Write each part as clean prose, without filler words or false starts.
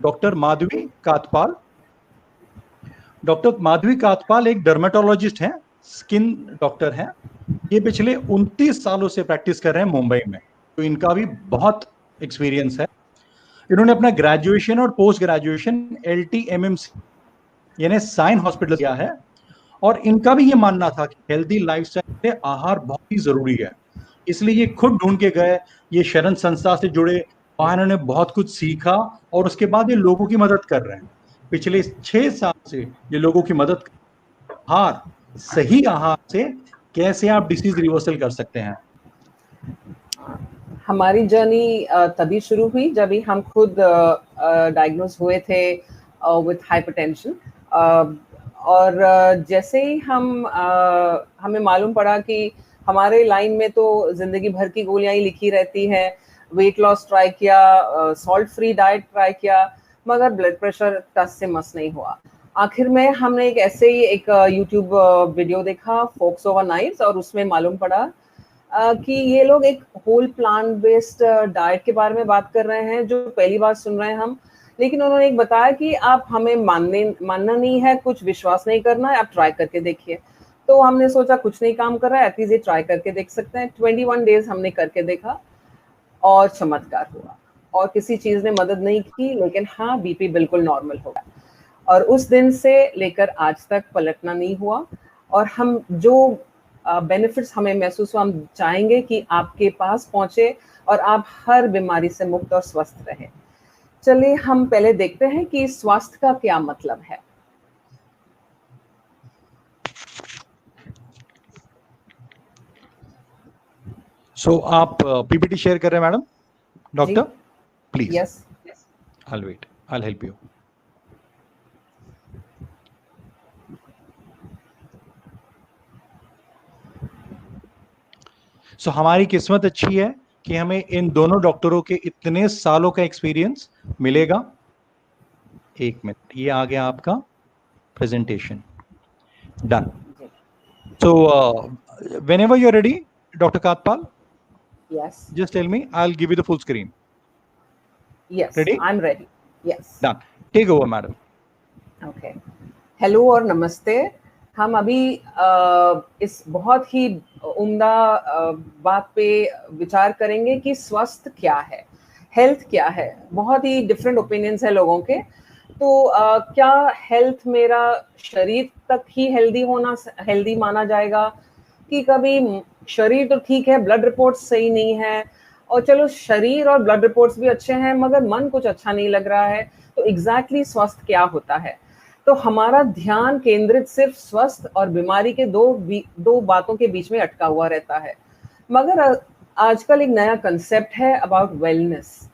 Doctor Madhavi कातपाल। Doctor Madhavi कातपाल एक dermatologist हैं, skin doctor हैं। ये पिछले 29 सालों से प्रैक्टिस कर रहे हैं मुंबई में, तो इनका भी बहुत एक्सपीरियंस है। इन्होंने अपना ग्रेजुएशन और पोस्ट ग्रेजुएशन LTMMC यानी साइन हॉस्पिटल किया है, और इनका भी ये मानना था कि हेल्दी लाइफस्टाइल से आहार बहुत ही जरूरी है, इसलिए ये खुद ढूंढ के गए, ये शरण संस्था से जुड़े, वहां इन्होंने बहुत कुछ सीखा, और उसके बाद ये लोगों की मदद कर रहे हैं। पिछले 6 साल से ये लोगों की मदद कर, आहार, सही आहार से कैसे आप डिसीज रिवर्सल कर सकते हैं। हमारी जर्नी तभी शुरू हुई जब भी हम खुद डायग्नोज हुए थे विथ हाइपरटेंशन, और जैसे ही हमें मालूम पड़ा कि हमारे लाइन में तो जिंदगी भर की गोलियां ही लिखी रहती हैं, वेट लॉस ट्राई किया, सॉल्ट फ्री डाइट ट्राई किया, मगर ब्लड प्रेशर टस से मस नहीं हुआ। आखिर में हमने ऐसे ही एक यूट्यूब वीडियो देखा, फोक्स ओवर नाइट्स, और उसमें मालूम पड़ा कि ये लोग एक होल प्लांट बेस्ड डाइट के बारे में बात कर रहे हैं, जो पहली बार सुन रहे हैं हम। लेकिन उन्होंने एक बताया कि आप हमें मानना नहीं है, कुछ विश्वास नहीं करना है, आप ट्राई करके देखिए। तो हमने सोचा कुछ नहीं काम कर रहा है, एटलीस्ट ये ट्राई करके देख सकते हैं। 21 डेज हमने करके देखा और चमत्कार हुआ, और किसी चीज ने मदद नहीं की, लेकिन हाँ, बीपी बिल्कुल नॉर्मल हो गया, और उस दिन से लेकर आज तक पलटना नहीं हुआ। और हम जो बेनिफिट्स हमें महसूस हुआ, हम चाहेंगे कि आपके पास पहुंचे और आप हर बीमारी से मुक्त और स्वस्थ रहें। चलिए हम पहले देखते हैं कि स्वास्थ्य का क्या मतलब है। सो आप पीपीटी शेयर कर रहे हैं madam? Doctor please. Yes, I'll wait, I'll help you. सो हमारी किस्मत अच्छी है कि हमें इन दोनों डॉक्टरों के इतने सालों का एक्सपीरियंस मिलेगा। एक मिनट, ये आ गया आपका presentation, done. So whenever you're ready, Dr. Katpal, yes, just tell me, I'll give you the full screen. yes, Ready? I'm ready. Yes, Done. Take over, madam. Okay. Hello और नमस्ते। हम अभी इस बहुत ही उम्दा बात पे विचार करेंगे कि स्वस्थ क्या है, हेल्थ क्या है। बहुत ही डिफरेंट ओपिनियंस है लोगों के। तो क्या हेल्थ मेरा शरीर तक ही हेल्दी माना जाएगा, कि कभी शरीर तो ठीक है, ब्लड रिपोर्ट सही नहीं है, और चलो शरीर और ब्लड रिपोर्ट्स भी अच्छे हैं मगर मन कुछ अच्छा नहीं लग रहा है, तो एग्जैक्टली स्वस्थ क्या होता है? तो हमारा ध्यान केंद्रित सिर्फ स्वस्थ और बीमारी के दो बातों के बीच में अटका हुआ रहता है। मगर आजकल एक नया कंसेप्ट है अबाउट वेलनेस,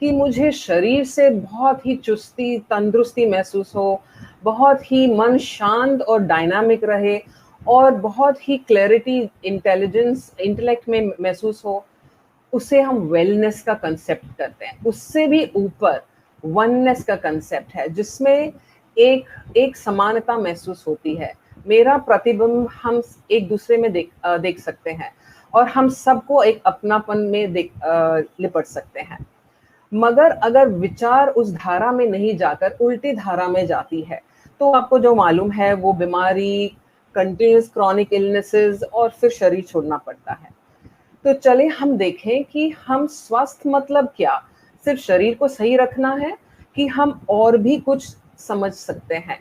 कि मुझे शरीर से बहुत ही चुस्ती तंदुरुस्ती महसूस हो, बहुत ही मन शांत और डायनामिक रहे, और बहुत ही क्लैरिटी, इंटेलेक्ट में महसूस हो, उसे हम वेलनेस का कंसेप्ट करते हैं। उससे भी ऊपर वननेस का कंसेप्ट है, जिसमें एक समानता महसूस होती है। मेरा प्रतिबिंब हम एक दूसरे में देख सकते हैं, और हम सबको एक अपनापन में लिपट सकते हैं। मगर अगर विचार उस धारा में नहीं जाकर उल्टी धारा में जाती है, तो आपको जो मालूम है वो बीमारी, कंटिन्यूस क्रॉनिक इलनेसेस, और फिर शरीर छोड़ना पड़ता है। तो चले हम देखें कि हम स्वस्थ मतलब क्या, सिर्फ शरीर को सही रखना है, कि हम और भी कुछ समझ सकते हैं।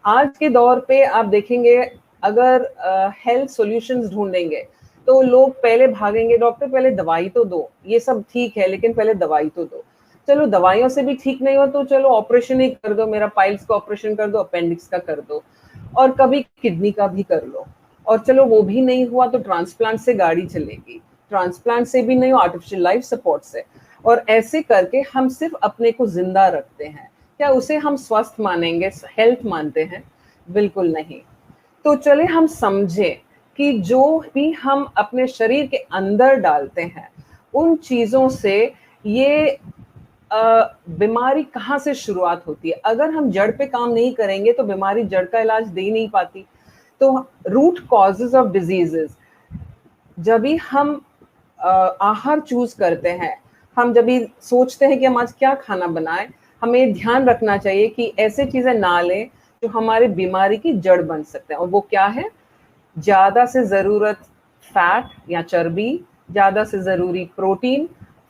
आज के दौर पे आप देखेंगे, अगर हेल्थ सॉल्यूशंस ढूंढेंगे तो लोग पहले भागेंगे, डॉक्टर पहले दवाई तो दो, ये सब ठीक है लेकिन पहले दवाई तो दो। चलो दवाइयों से भी ठीक नहीं हो तो चलो ऑपरेशन ही कर दो, मेरा पाइल्स का ऑपरेशन कर दो, अपेंडिक्स का कर दो, और कभी किडनी का भी कर लो, और चलो वो भी नहीं हुआ तो ट्रांसप्लांट से गाड़ी चलेगी, ट्रांसप्लांट से भी नहीं हो आर्टिफिशियल लाइफ सपोर्ट से। और ऐसे करके हम सिर्फ अपने को जिंदा रखते हैं। क्या उसे हम स्वस्थ मानेंगे, हेल्थ मानते हैं? बिल्कुल नहीं। तो चले हम समझें कि जो भी हम अपने शरीर के अंदर डालते हैं, उन चीजों से ये बीमारी कहाँ से शुरुआत होती है। अगर हम जड़ पे काम नहीं करेंगे तो बीमारी जड़ का इलाज दे नहीं पाती। तो रूट कॉजेज ऑफ डिजीजेस, जब भी हम आहार चूज करते हैं, हम जब भी सोचते हैं कि हम आज क्या खाना बनाएं, हमें ध्यान रखना चाहिए कि ऐसे चीजें ना लें जो हमारे बीमारी की जड़ बन सकते हैं। और वो क्या है? ज्यादा से जरूरत फैट या चर्बी, ज्यादा से जरूरी प्रोटीन,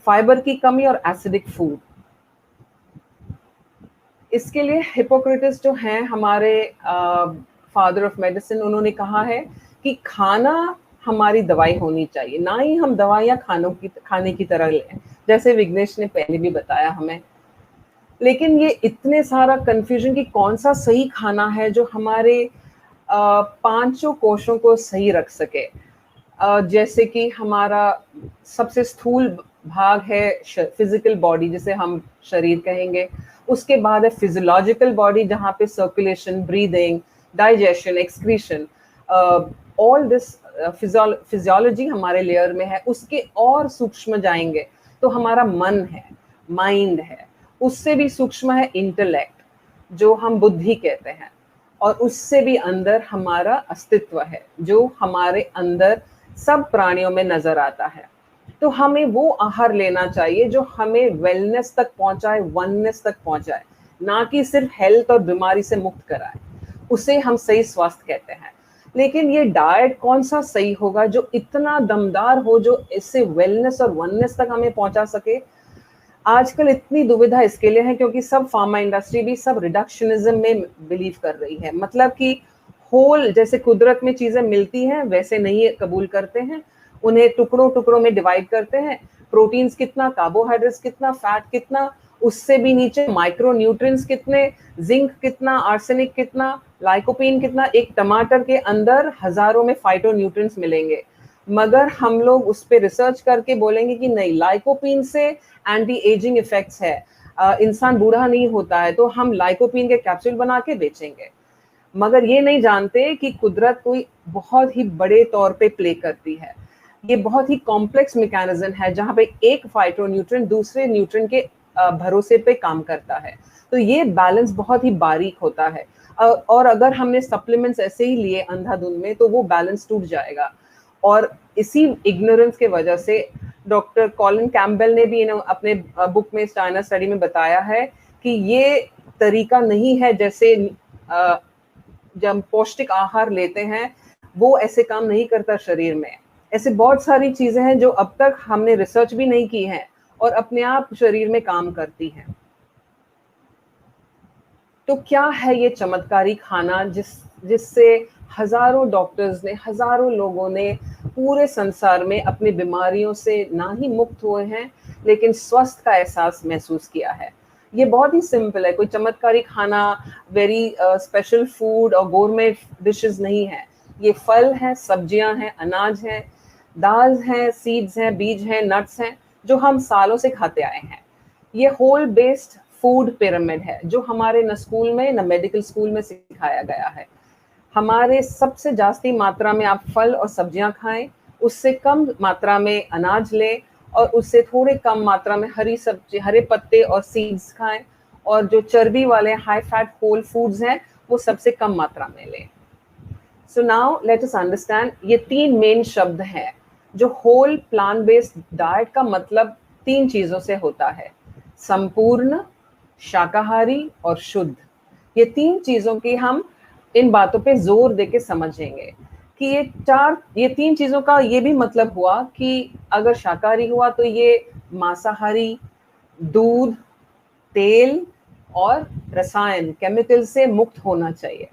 फाइबर की कमी और एसिडिक फूड। इसके लिए हिपोक्रेटिस जो हैं हमारे फादर ऑफ मेडिसिन, उन्होंने कहा है कि खाना हमारी दवाई होनी चाहिए, ना ही हम दवाइयाँ खाने की तरह लें, जैसे विघ्नेश ने पहले भी बताया हमें। लेकिन ये इतने सारा कंफ्यूजन कि कौन सा सही खाना है जो हमारे पांचों कोशों को सही रख सके। जैसे कि हमारा सबसे स्थूल भाग है फिजिकल बॉडी, जिसे हम शरीर कहेंगे। उसके बाद है फिजियोलॉजिकल बॉडी, जहाँ पे circulation, breathing, digestion, excretion, all this physiology हमारे लेयर में है। उसके और सूक्ष्म जाएंगे तो हमारा मन है, माइंड है। उससे भी सूक्ष्म है इंटेलेक्ट, जो हम बुद्धि कहते हैं। और उससे भी अंदर हमारा अस्तित्व है, जो हमारे अंदर सब प्राणियों में नजर आता है। तो हमें वो आहार लेना चाहिए जो हमें वेलनेस तक पहुंचाए, वननेस तक पहुंचाए, ना कि सिर्फ हेल्थ और बीमारी से मुक्त कराए। उसे हम सही स्वास्थ्य कहते हैं। लेकिन ये डाइट कौन सा सही होगा जो इतना दमदार हो, जो इससे वेलनेस और वननेस तक हमें पहुंचा सके? आजकल इतनी दुविधा इसके लिए है क्योंकि सब फार्मा इंडस्ट्री भी सब रिडक्शनिज्म में बिलीव कर रही है। मतलब कि होल, जैसे कुदरत में चीजें मिलती हैं वैसे नहीं कबूल करते हैं, उन्हें टुकड़ों टुकड़ों में डिवाइड करते हैं। प्रोटीन्स कितना, कार्बोहाइड्रेट्स कितना, फैट कितना, उससे भी नीचे माइक्रो न्यूट्रिएंट्स कितने, जिंक कितना, आर्सेनिक कितना, लाइकोपीन कितना। एक टमाटर के अंदर हजारों में फाइटो न्यूट्रिएंट्स मिलेंगे, मगर हम लोग उस पर रिसर्च करके बोलेंगे कि नहीं, लाइकोपीन से एंटी एजिंग इफेक्ट्स है, इंसान बूढ़ा नहीं होता है, तो हम लाइकोपीन के कैप्सूल बना के बेचेंगे। मगर ये नहीं जानते कि कुदरत कोई बहुत ही बड़े तौर पे प्ले करती है। ये बहुत ही कॉम्प्लेक्स मैकेनिज्म है जहाँ पे एक फाइटोन्यूट्रिएंट दूसरे न्यूट्रिएंट के भरोसे पे काम करता है। तो ये बैलेंस बहुत ही बारीक होता है। और अगर हमने सप्लीमेंट्स ऐसे ही लिए अंधाधुंध में तो वो बैलेंस टूट जाएगा। और इसी इग्नोरेंस के वजह से डॉक्टर कॉलिन कैम्पबेल ने भी अपने बुक में चाइना स्टडी में बताया है कि ये तरीका नहीं है, जैसे जब पौष्टिक आहार लेते हैं वो ऐसे काम नहीं करता शरीर में। ऐसे बहुत सारी चीजें हैं जो अब तक हमने रिसर्च भी नहीं की है और अपने आप शरीर में काम करती हैं। तो क्या है ये चमत्कारी खाना जिससे हजारों डॉक्टर्स ने, हजारों लोगों ने पूरे संसार में अपनी बीमारियों से ना ही मुक्त हुए हैं लेकिन स्वस्थ का एहसास महसूस किया है? ये बहुत ही सिंपल है। कोई चमत्कारी खाना, वेरी स्पेशल फूड और गोरमेट डिशेस नहीं है। ये फल हैं, सब्जियां हैं, अनाज हैं, दाल हैं, सीड्स हैं, बीज हैं, नट्स हैं, जो हम सालों से खाते आए हैं। ये होल बेस्ड फूड पिरामिड है जो हमारे न स्कूल में न मेडिकल स्कूल में सिखाया गया है। हमारे सबसे जास्ती मात्रा में आप फल और सब्जियां खाएं, उससे कम मात्रा में अनाज लें, और उससे थोड़े कम मात्रा में हरी सब्जी, हरे पत्ते और सीड्स खाएं, और जो चर्बी वाले हाई फैट होल फूड्स हैं वो सबसे कम मात्रा में लें। So now let us understand, ये 3 मेन शब्द हैं। जो होल प्लांट बेस्ड डाइट का मतलब 3 चीजों से होता है: संपूर्ण, शाकाहारी और शुद्ध। ये 3 चीजों की हम इन बातों पे जोर देके समझेंगे कि ये 3 चीजों का ये भी मतलब हुआ कि अगर शाकाहारी हुआ तो ये मांसाहारी, दूध, तेल और रसायन, केमिकल से मुक्त होना चाहिए।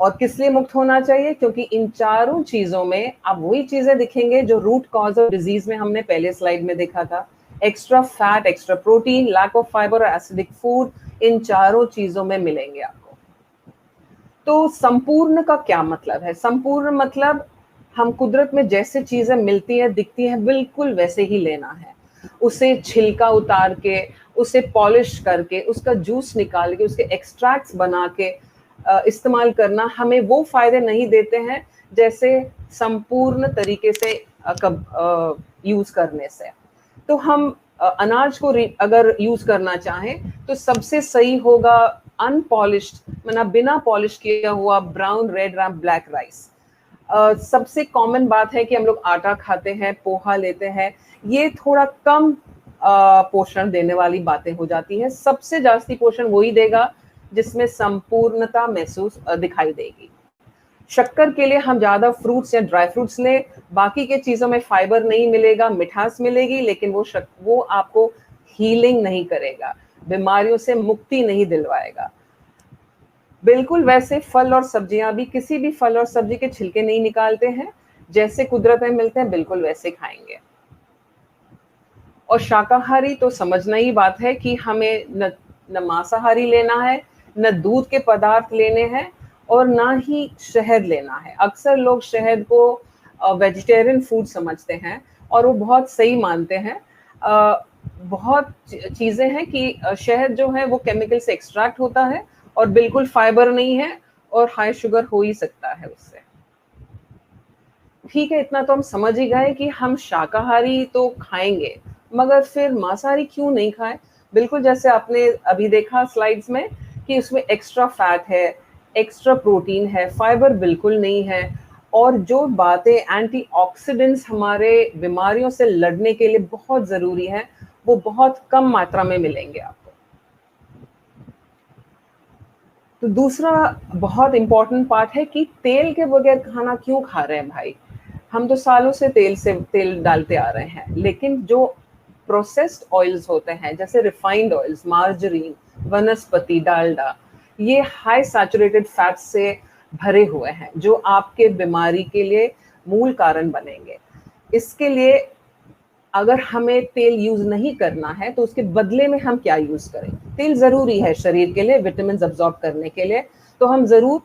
और किस लिए मुक्त होना चाहिए? क्योंकि इन चारों चीजों में आप वही चीजें दिखेंगे जो रूट कॉज ऑफ डिजीज में हमने पहले स्लाइड में देखा था: extra fat, extra protein, lack of fibre और एसिडिक फूड। इन चारों चीजों में मिलेंगे आपको। तो संपूर्ण का क्या मतलब है? संपूर्ण मतलब हम कुदरत में जैसे चीजें मिलती हैं, दिखती हैं, बिल्कुल वैसे ही लेना है। उसे छिलका उतार के, उसे पॉलिश करके, उसका जूस निकाल के, उसके एक्सट्रैक्ट्स बना के इस्तेमाल करना हमें वो फायदे नहीं देते हैं जैसे संपूर्ण तरीके से यूज करने से। तो हम अनाज को अगर यूज करना चाहें तो सबसे सही होगा अनपॉलिश्ड, मतलब बिना पॉलिश किया हुआ ब्राउन, रेड, ब्लैक राइस। सबसे कॉमन बात है कि हम लोग आटा खाते हैं, पोहा लेते हैं। ये थोड़ा कम पोषण देने वाली बातें हो जाती है। सबसे जास्ती पोषण वही देगा जिसमें संपूर्णता महसूस दिखाई देगी। शक्कर के लिए हम ज्यादा फ्रूट्स या ड्राई फ्रूट्स लें, बाकी के चीजों में फाइबर नहीं मिलेगा, मिठास मिलेगी, लेकिन वो आपको हीलिंग नहीं करेगा, बीमारियों से मुक्ति नहीं दिलवाएगा। बिल्कुल वैसे फल और सब्जियां भी, किसी भी फल और सब्जी के छिलके नहीं निकालते हैं, जैसे कुदरत में मिलते हैं बिल्कुल वैसे खाएंगे। और शाकाहारी तो समझना ही बात है कि हमें न मांसाहारी लेना है, न दूध के पदार्थ लेने हैं, और ना ही शहद लेना है। अक्सर लोग शहद को वेजिटेरियन फूड समझते हैं और वो बहुत सही मानते हैं। बहुत चीजें हैं कि शहद जो है वो केमिकल से एक्सट्रैक्ट होता है और बिल्कुल फाइबर नहीं है और हाई शुगर हो ही सकता है उससे। ठीक है, इतना तो हम समझ ही गए कि हम शाकाहारी तो खाएंगे, मगर फिर मांसाहारी क्यों नहीं खाएं? बिल्कुल जैसे आपने अभी देखा स्लाइड्स में कि उसमें एक्स्ट्रा फैट है, एक्स्ट्रा प्रोटीन है, फाइबर बिल्कुल नहीं है, और जो बातें एंटीऑक्सीडेंट्स हमारे बीमारियों से लड़ने के लिए बहुत जरूरी है वो बहुत कम मात्रा में मिलेंगे आपको। तो दूसरा बहुत इंपॉर्टेंट पार्ट है कि तेल के बगैर खाना क्यों खा रहे हैं भाई? हम तो सालों से तेल डालते आ रहे हैं, लेकिन जो प्रोसेस्ड ऑयल्स होते हैं जैसे रिफाइंड ऑयल्स, मार्जरीन, वनस्पति डालडा, ये हाई सैचुरेटेड फैट से भरे हुए हैं जो आपके बीमारी के लिए मूल कारण बनेंगे। इसके लिए अगर हमें तेल यूज नहीं करना है तो उसके बदले में हम क्या यूज करें? तेल जरूरी है शरीर के लिए, विटामिन अब्सॉर्ब करने के लिए, तो हम जरूर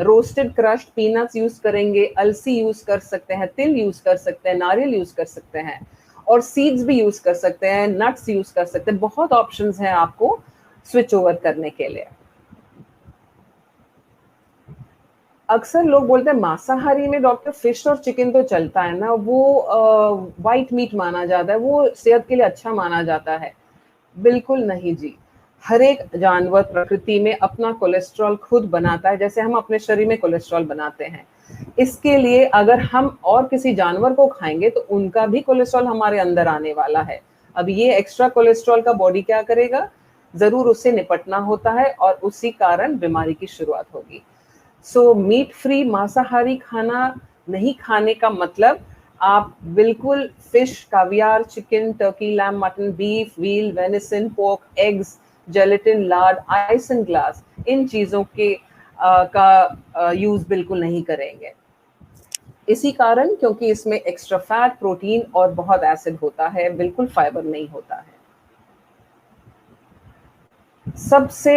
रोस्टेड क्रश्ड पीनट्स यूज करेंगे, अलसी यूज कर सकते हैं, तिल यूज कर सकते हैं, नारियल यूज कर सकते हैं, और सीड्स भी यूज कर सकते हैं, नट्स यूज कर सकते हैं। बहुत ऑप्शंस हैं आपको स्विच ओवर करने के लिए। अक्सर लोग बोलते हैं मांसाहारी में डॉक्टर फिश और चिकन तो चलता है ना, वो वाइट मीट माना जाता है, वो सेहत के लिए अच्छा माना जाता है। बिल्कुल नहीं जी, हर एक जानवर प्रकृति में अपना कोलेस्ट्रॉल खुद बनाता है, जैसे हम अपने शरीर में कोलेस्ट्रॉल बनाते हैं। इसके लिए अगर हम और किसी जानवर को खाएंगे तो उनका भी कोलेस्ट्रॉल हमारे अंदर आने वाला है। अब ये एक्स्ट्रा कोलेस्ट्रॉल का बॉडी क्या करेगा? जरूर उससे निपटना होता है और उसी कारण बीमारी की शुरुआत होगी। सो मीट फ्री मांसाहारी खाना नहीं खाने का मतलब आप बिल्कुल fish, caviar, chicken, turkey, lamb, mutton, beef, veal, venison, pork, eggs, gelatin, lard, isinglass, इन चीजों के का यूज बिल्कुल नहीं करेंगे। इसी कारण, क्योंकि इसमें एक्स्ट्रा फैट, प्रोटीन और बहुत एसिड होता है, बिल्कुल फाइबर नहीं होता है। सबसे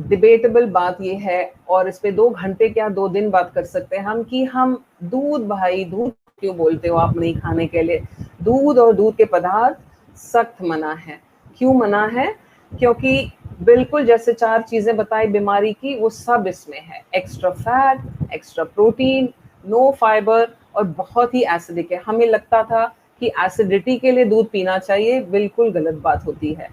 डिबेटेबल बात यह है, और इस पे 2 घंटे क्या 2 दिन बात कर सकते हैं हम, कि हम दूध, भाई दूध क्यों बोलते हो आप नहीं खाने के लिए? दूध और दूध के पदार्थ सख्त मना है। क्यों मना है? क्योंकि बिल्कुल जैसे 4 चीजें बताई बीमारी की, वो सब इसमें है। Extra fat, extra protein, no fibre और बहुत ही एसिडिक है। हमें लगता था कि एसिडिटी के लिए दूध पीना चाहिए, बिल्कुल गलत बात होती है।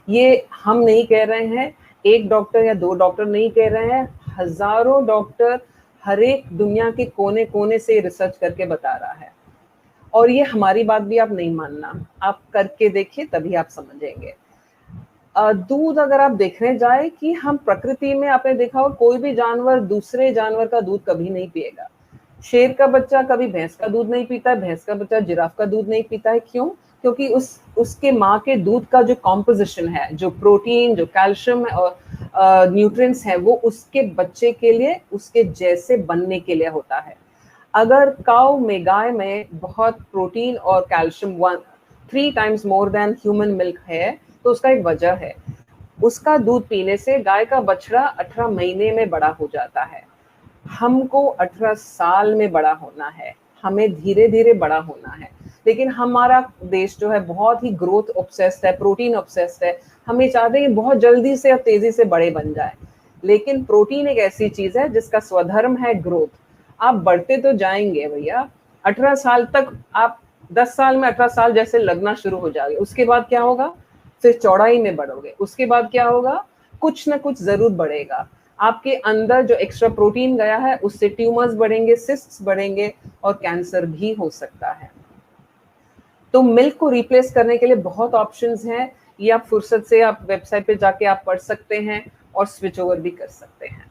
ये हम नहीं कह रहे हैं, एक डॉक्टर या 2 डॉक्टर नहीं कह रहे हैं, हजारों डॉक्टर हर एक दुनिया के कोने कोने से रिसर्च करके बता रहा है। और ये हमारी बात भी आप नहीं मानना, आप करके देखिए तभी आप समझेंगे। दूध अगर आप देखने जाए कि हम प्रकृति में, आपने देखा हो कोई भी जानवर दूसरे जानवर का दूध कभी नहीं पिएगा। शेर का बच्चा कभी भैंस का दूध नहीं पीता है, भैंस का बच्चा जिराफ का दूध नहीं पीता है। क्यों? क्योंकि उसके माँ के दूध का जो कॉम्पोजिशन है, जो प्रोटीन, जो कैल्शियम और न्यूट्रिएंट्स है, वो उसके बच्चे के लिए, उसके जैसे बनने के लिए होता है। अगर काऊ में, गाय में बहुत प्रोटीन और calcium 3 times more than human milk है, तो उसका एक वजह है। उसका दूध पीने से गाय का बछड़ा 18 महीने में बड़ा हो जाता है। हमको 18 साल में बड़ा होना है, हमें धीरे धीरे बड़ा होना है। लेकिन हमारा देश जो है बहुत ही ग्रोथ ऑब्सेस्ड है, प्रोटीन ऑब्सेस्ड है। हमें चाहते हैं बहुत जल्दी से और तेजी से बड़े बन जाए, लेकिन प्रोटीन एक ऐसी चीज है जिसका स्वधर्म है ग्रोथ। आप बढ़ते तो जाएंगे भैया, 18 साल तक आप 10 साल में 18 साल जैसे लगना शुरू हो जाएंगे। उसके बाद क्या होगा? फिर चौड़ाई में बढ़ोगे। उसके बाद क्या होगा? कुछ ना कुछ जरूर बढ़ेगा। आपके अंदर जो एक्स्ट्रा प्रोटीन गया है उससे ट्यूमर्स बढ़ेंगे, सिस्ट्स बढ़ेंगे और कैंसर भी हो सकता है। तो मिल्क को रिप्लेस करने के लिए बहुत ऑप्शंस हैं, ये आप फुर्सत से आप वेबसाइट पे जाके आप पढ़ सकते हैं और स्विच ओवर भी कर सकते हैं।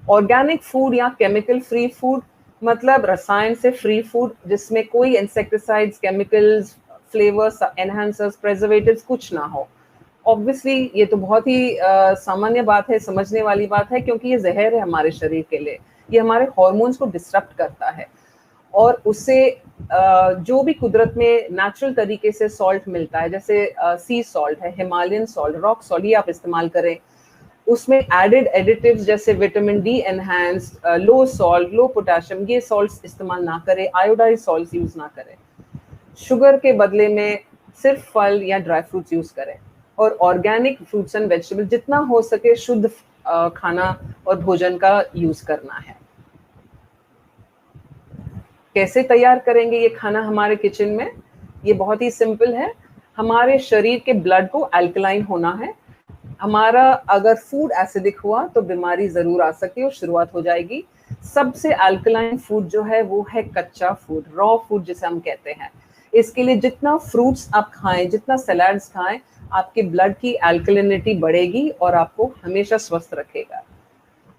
ऑर्गेनिक फूड या केमिकल फ्री फूड मतलब रसायन से फ्री फूड जिसमें कोई insecticides, chemicals, flavours, enhancers, preservatives कुछ ना हो। ऑब्वियसली ये तो बहुत ही सामान्य बात है, समझने वाली बात है, क्योंकि ये जहर है हमारे शरीर के लिए। ये हमारे हार्मोन्स को डिस्टर्ब करता है और उससे जो भी कुदरत में नेचुरल तरीके से सॉल्ट मिलता है, जैसे सी सॉल्ट है, हिमालयन सॉल्ट, रॉक सॉल्ट, ये आप इस्तेमाल करें। उसमें एडेड एडिटिव्स जैसे vitamin D enhanced, low salt, low potassium, ये सॉल्ट्स इस्तेमाल ना करें। आयोडाइज सॉल्ट्स यूज ना करें। शुगर के बदले में सिर्फ फल या ड्राई फ्रूट्स यूज करें और ऑर्गेनिक फ्रूट्स एंड वेजिटेबल जितना हो सके शुद्ध खाना और भोजन का यूज करना है। कैसे तैयार करेंगे ये खाना हमारे किचन में? ये बहुत ही सिंपल है। हमारे शरीर के ब्लड को अल्कलाइन होना है। हमारा अगर फूड एसिडिक हुआ तो बीमारी जरूर आ सकती है और शुरुआत हो जाएगी। सबसे अल्कलाइन फूड जो है वो है कच्चा फूड, रॉ फूड जिसे हम कहते हैं। इसके लिए जितना फ्रूट्स आप खाएं, जितना सलाड्स खाएं, आपके ब्लड की अल्कलिनिटी बढ़ेगी और आपको हमेशा स्वस्थ रखेगा।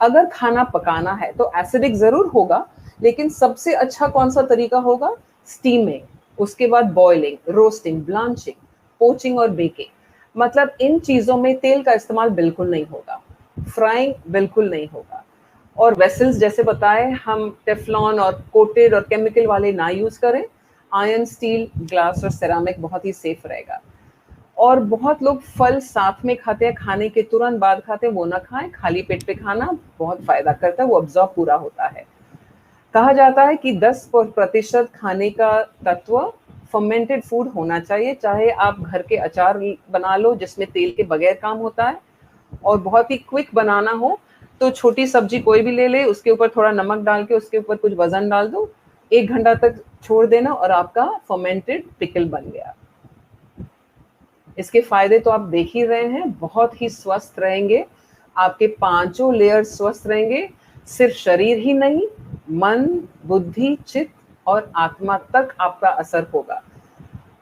अगर खाना पकाना है तो एसिडिक जरूर होगा, लेकिन सबसे अच्छा कौन सा तरीका होगा? स्टीमिंग, उसके बाद बॉइलिंग, रोस्टिंग, ब्लांचिंग, पोचिंग और बेकिंग। मतलब इन चीजों में तेल का इस्तेमाल बिल्कुल नहीं होगा, फ्राइंग बिल्कुल नहीं होगा। और वेसल्स जैसे बताए, हम टेफ्लॉन और कोटेड और केमिकल वाले ना यूज करें। आयरन, स्टील, ग्लास और सेरामिक बहुत ही सेफ रहेगा। और बहुत लोग फल साथ में खाते हैं, खाने के तुरंत बाद खाते हैं, वो ना खाएं। खाली पेट पे खाना बहुत फायदा करता है, वो अब्जॉर्ब पूरा होता है। कहा जाता है कि 10% खाने का तत्व फर्मेंटेड फूड होना चाहिए। चाहे आप घर के अचार बना लो जिसमें तेल के बगैर काम होता है, और बहुत ही क्विक बनाना हो तो छोटी सब्जी कोई भी ले ले, उसके ऊपर थोड़ा नमक डाल के उसके ऊपर कुछ वजन डाल दो, 1 घंटा तक छोड़ देना और आपका फर्मेंटेड पिकल बन गया। इसके फायदे तो आप देख ही रहे हैं, बहुत ही स्वस्थ रहेंगे, आपके 5 लेयर स्वस्थ रहेंगे। सिर्फ शरीर ही नहीं, मन, बुद्धि, चित्त और आत्मा तक आपका असर होगा।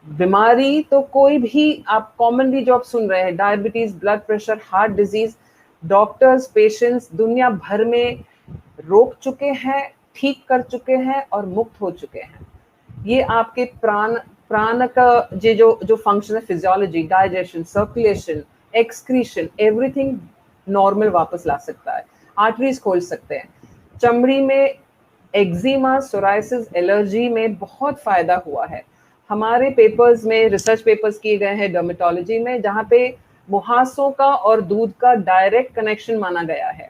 बीमारी तो कोई भी आप कॉमनली जो आप सुन रहे हैं, diabetes, blood pressure, heart disease, doctors, patients दुनिया भर में रोक चुके हैं, ठीक कर चुके हैं और मुक्त हो चुके हैं। ये आपके प्राण का ये जो फंक्शन है, physiology, digestion, circulation, excretion, everything normal वापस ला सकता है। आर्टरीज खोल सकते हैं। चमड़ी में एक्जिमा, सोराइसिस, एलर्जी में बहुत फायदा हुआ है। हमारे पेपर्स में रिसर्च पेपर्स किए गए हैं डर्मेटोलॉजी में, जहाँ पे मुहासों का और दूध का डायरेक्ट कनेक्शन माना गया है,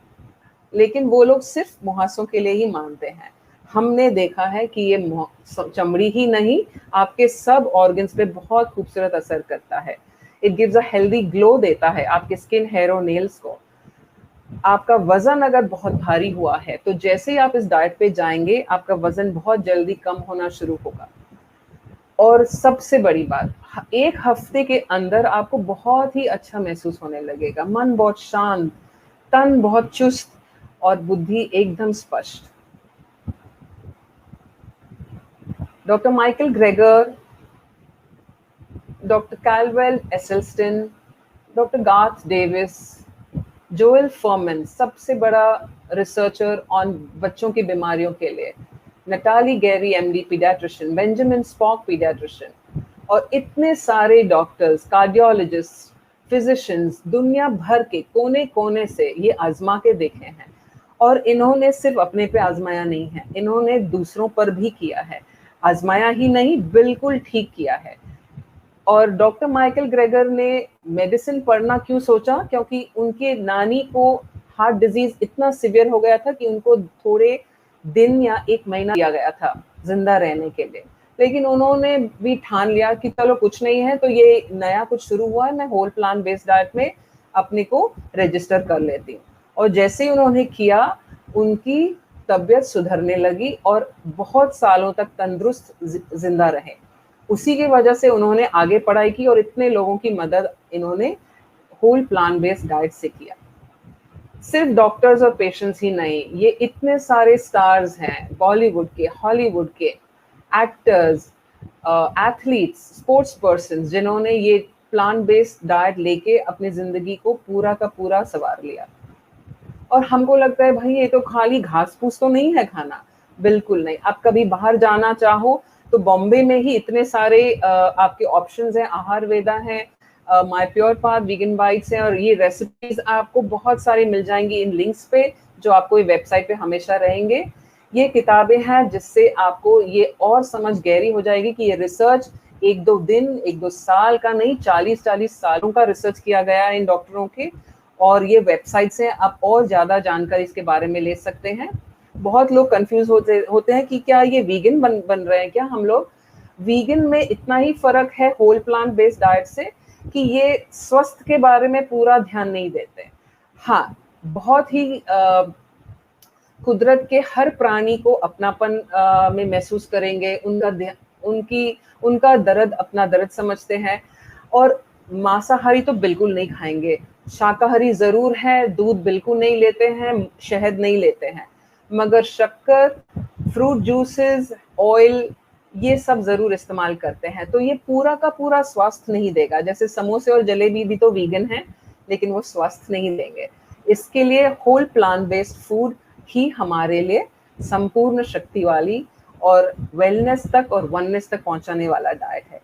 लेकिन वो लोग सिर्फ मुहासों के लिए ही मानते हैं। हमने देखा है कि ये चमड़ी ही नहीं, आपके सब ऑर्गन्स पे बहुत खूबसूरत असर करता है। It gives a healthy glow देता है आपके स्किन, हेयर और नेल्स को। आपका वजन अगर बहुत भारी हुआ है तो जैसे ही आप इस डाइट पे जाएंगे, आपका वजन बहुत जल्दी कम होना शुरू होगा। और सबसे बड़ी बात, 1 हफ्ते के अंदर आपको बहुत ही अच्छा महसूस होने लगेगा। मन बहुत शांत, तन बहुत चुस्त और बुद्धि एकदम स्पष्ट। Doctor Michael Greger, doctor Caldwell Esselstyn, doctor Garth Davis, Joel Fuhrman, सबसे बड़ा रिसर्चर ऑन बच्चों की बीमारियों के लिए, Natalie Geary MD paediatrician, Benjamin Spock paediatrician, और इतने सारे डॉक्टर्स, कार्डियोलॉजिस्ट, फिजिशियंस दुनिया भर के कोने कोने से ये आजमा के देखे हैं। और इन्होंने सिर्फ अपने पे आजमाया नहीं है, इन्होंने दूसरों पर भी किया है। आजमाया ही नहीं, बिल्कुल ठीक किया है। और डॉक्टर माइकल ग्रेगर ने मेडिसिन पढ़ना क्यों सोचा? क्योंकि उनके नानी को हार्ट डिजीज इतना सिवियर हो गया था कि उनको थोड़े दिन या 1 महीना दिया गया था जिंदा रहने के लिए। लेकिन उन्होंने भी ठान लिया कि चलो कुछ नहीं है, तो ये नया कुछ शुरू हुआ है, मैं होल प्लांट बेस्ड डाइट में अपने को रजिस्टर कर लेती हूँ। और जैसे ही उन्होंने किया, उनकी तबीयत सुधरने लगी और बहुत सालों तक तंदुरुस्त जिंदा रहे। उसी की वजह से उन्होंने आगे पढ़ाई की और इतने लोगों की मदद इन्होंने होल प्लांट बेस्ड डाइट से किया। सिर्फ डॉक्टर्स और पेशेंट्स ही नहीं, ये इतने सारे स्टार्स हैं, बॉलीवुड के, हॉलीवुड के एक्टर्स, एथलीट्स, स्पोर्ट्स पर्सन जिन्होंने ये प्लांट बेस्ड डाइट लेके अपनी जिंदगी को पूरा का पूरा संवार लिया। और हमको लगता है भाई ये तो खाली घास फूस तो नहीं है खाना, बिल्कुल नहीं। आप कभी बाहर जाना चाहो तो बॉम्बे में ही इतने सारे आपके ऑप्शंस हैं, आहार वेदा है, my pure path, vegan bytes हैं, और ये रेसिपीज आपको बहुत सारी मिल जाएंगी इन लिंक्स पे जो आपको ये वेबसाइट पे हमेशा रहेंगे। ये किताबें हैं जिससे आपको ये और समझ गहरी हो जाएगी कि ये रिसर्च एक दो दिन, एक दो साल का नहीं, 40-40 सालों का रिसर्च किया गया है इन डॉक्टरों के। और ये वेबसाइट से आप और ज़्यादा जानकारी इसके बारे में ले सकते हैं। बहुत लोग कंफ्यूज होते हैं कि क्या ये वीगन बन रहे हैं क्या हम लोग। वीगन में इतना ही फर्क है होल प्लांट बेस्ड डाइट से कि ये स्वास्थ्य के बारे में पूरा ध्यान नहीं देते। हाँ, बहुत ही कुदरत के हर प्राणी को अपनापन में महसूस करेंगे, उनका दर्द अपना दर्द समझते हैं। और मांसाहारी तो बिल्कुल नहीं खाएंगे, शाकाहारी जरूर है, दूध बिल्कुल नहीं लेते हैं, शहद नहीं लेते हैं, मगर शक्कर, फ्रूट जूसेस, ऑयल, ये सब जरूर इस्तेमाल करते हैं। तो ये पूरा का पूरा स्वास्थ्य नहीं देगा। जैसे समोसे और जलेबी भी तो वीगन है, लेकिन वो स्वास्थ्य नहीं देंगे। इसके लिए होल प्लांट बेस्ड फूड ही हमारे लिए संपूर्ण शक्ति वाली और वेलनेस तक और वननेस तक पहुंचाने वाला डाइट है।